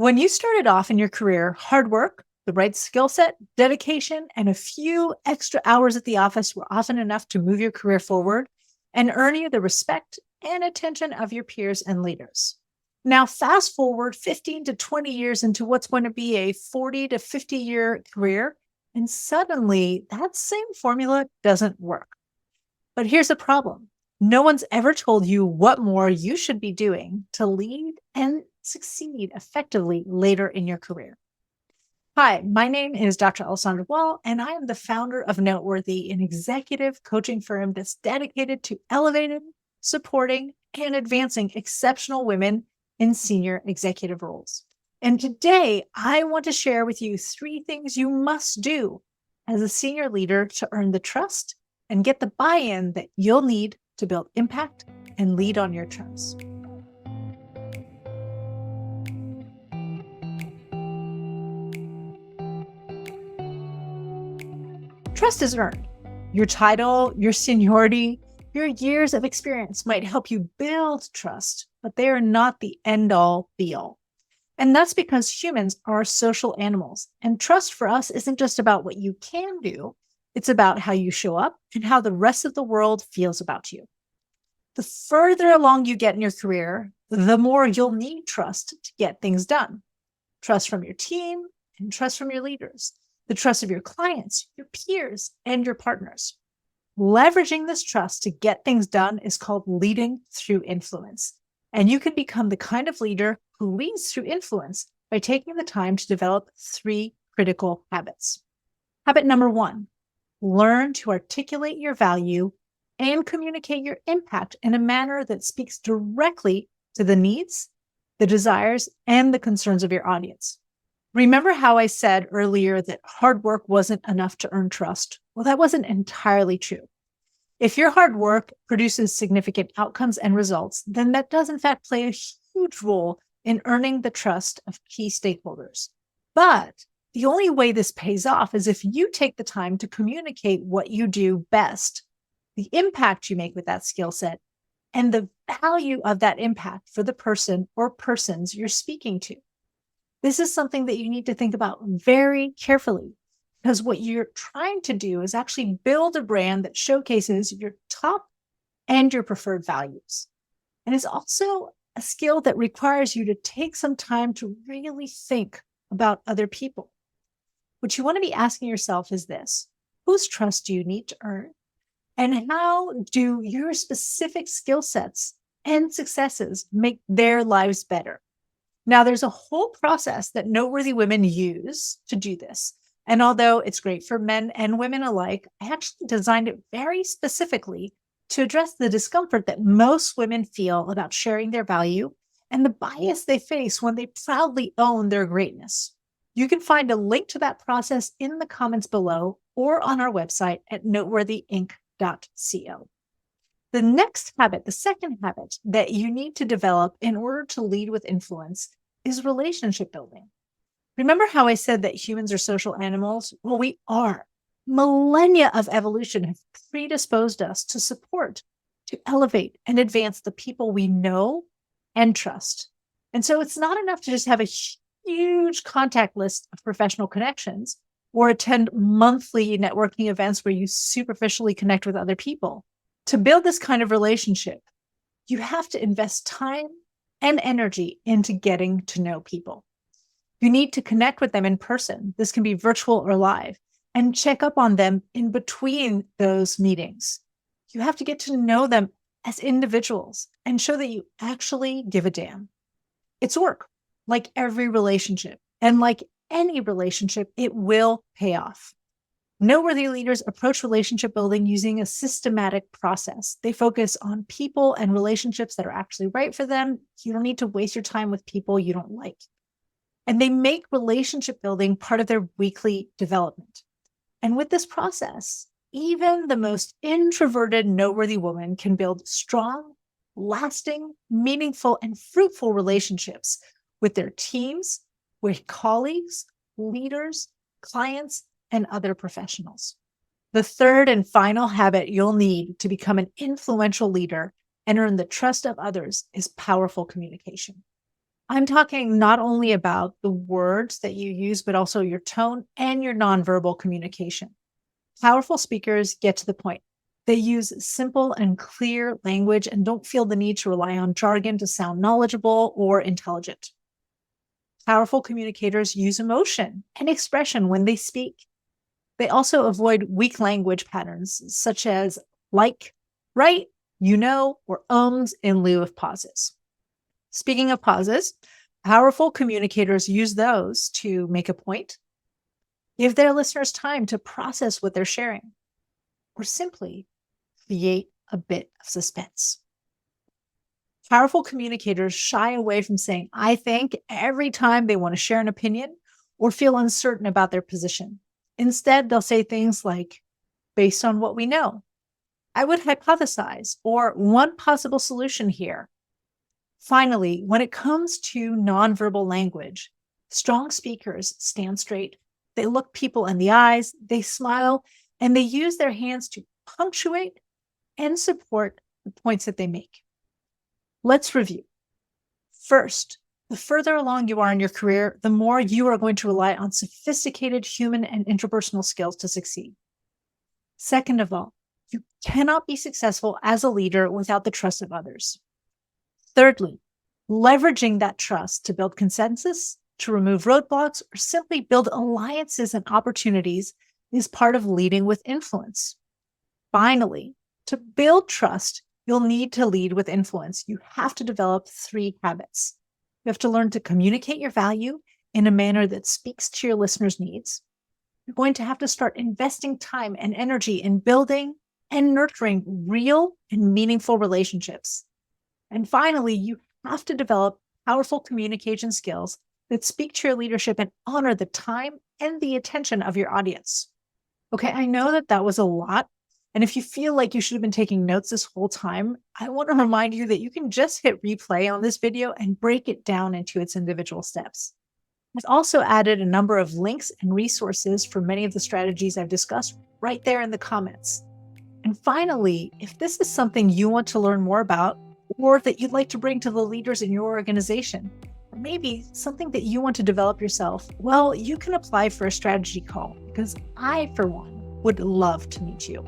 When you started off in your career, hard work, the right skill set, dedication, and a few extra hours at the office were often enough to move your career forward and earn you the respect and attention of your peers and leaders. Now, fast forward 15 to 20 years into what's going to be a 40 to 50-year career, and suddenly that same formula doesn't work. But here's the problem. No one's ever told you what more you should be doing to lead and succeed effectively later in your career. Hi, my name is Dr. Alessandra Wall, and I am the founder of Noteworthy, an executive coaching firm that's dedicated to elevating, supporting, and advancing exceptional women in senior executive roles. And today, I want to share with you 3 things you must do as a senior leader to earn the trust and get the buy-in that you'll need to build impact and lead on your terms. Trust is earned. Your title, your seniority, your years of experience might help you build trust, but they are not the end-all, be-all. And that's because humans are social animals, and trust for us isn't just about what you can do, it's about how you show up and how the rest of the world feels about you. The further along you get in your career, the more you'll need trust to get things done. Trust from your team and trust from your leaders, the trust of your clients, your peers, and your partners. Leveraging this trust to get things done is called leading through influence. And you can become the kind of leader who leads through influence by taking the time to develop 3 critical habits. Habit number 1, learn to articulate your value and communicate your impact in a manner that speaks directly to the needs, the desires, and the concerns of your audience. Remember how I said earlier that hard work wasn't enough to earn trust? Well, that wasn't entirely true. If your hard work produces significant outcomes and results, then that does in fact play a huge role in earning the trust of key stakeholders. But the only way this pays off is if you take the time to communicate what you do best, the impact you make with that skill set, and the value of that impact for the person or persons you're speaking to. This is something that you need to think about very carefully, because what you're trying to do is actually build a brand that showcases your top and your preferred values. And it's also a skill that requires you to take some time to really think about other people. What you want to be asking yourself is this: whose trust do you need to earn? And how do your specific skill sets and successes make their lives better? Now, there's a whole process that Noteworthy women use to do this. And although it's great for men and women alike, I actually designed it very specifically to address the discomfort that most women feel about sharing their value and the bias they face when they proudly own their greatness. You can find a link to that process in the comments below or on our website at noteworthyinc.co. The next habit, the second habit that you need to develop in order to lead with influence is relationship building. Remember how I said that humans are social animals? Well, we are. Millennia of evolution have predisposed us to support, to elevate, and advance the people we know and trust. And so it's not enough to just have a huge contact list of professional connections or attend monthly networking events where you superficially connect with other people. To build this kind of relationship, you have to invest time and energy into getting to know people. You need to connect with them in person. This can be virtual or live, and check up on them in between those meetings. You have to get to know them as individuals and show that you actually give a damn. It's work, like every relationship. And like any relationship, it will pay off. Noteworthy leaders approach relationship building using a systematic process. They focus on people and relationships that are actually right for them. You don't need to waste your time with people you don't like. And they make relationship building part of their weekly development. And with this process, even the most introverted Noteworthy woman can build strong, lasting, meaningful, and fruitful relationships with their teams, with colleagues, leaders, clients, and other professionals. The third and final habit you'll need to become an influential leader and earn the trust of others is powerful communication. I'm talking not only about the words that you use, but also your tone and your nonverbal communication. Powerful speakers get to the point. They use simple and clear language and don't feel the need to rely on jargon to sound knowledgeable or intelligent. Powerful communicators use emotion and expression when they speak. They also avoid weak language patterns such as like, right, or ums in lieu of pauses. Speaking of pauses, powerful communicators use those to make a point, give their listeners time to process what they're sharing, or simply create a bit of suspense. Powerful communicators shy away from saying, I think, every time they want to share an opinion or feel uncertain about their position. Instead, they'll say things like, based on what we know, I would hypothesize, or one possible solution here. Finally, when it comes to nonverbal language, strong speakers stand straight. They look people in the eyes, they smile, and they use their hands to punctuate and support the points that they make. Let's review. First, the further along you are in your career, the more you are going to rely on sophisticated human and interpersonal skills to succeed. Second of all, you cannot be successful as a leader without the trust of others. Thirdly, leveraging that trust to build consensus, to remove roadblocks, or simply build alliances and opportunities is part of leading with influence. Finally, to build trust, you'll need to lead with influence. You have to develop 3 habits. You have to learn to communicate your value in a manner that speaks to your listeners' needs. You're going to have to start investing time and energy in building and nurturing real and meaningful relationships. And finally, you have to develop powerful communication skills that speak to your leadership and honor the time and the attention of your audience. Okay, I know that was a lot. And if you feel like you should have been taking notes this whole time, I want to remind you that you can just hit replay on this video and break it down into its individual steps. I've also added a number of links and resources for many of the strategies I've discussed right there in the comments. And finally, if this is something you want to learn more about, or that you'd like to bring to the leaders in your organization, or maybe something that you want to develop yourself, well, you can apply for a strategy call because I, for one, would love to meet you.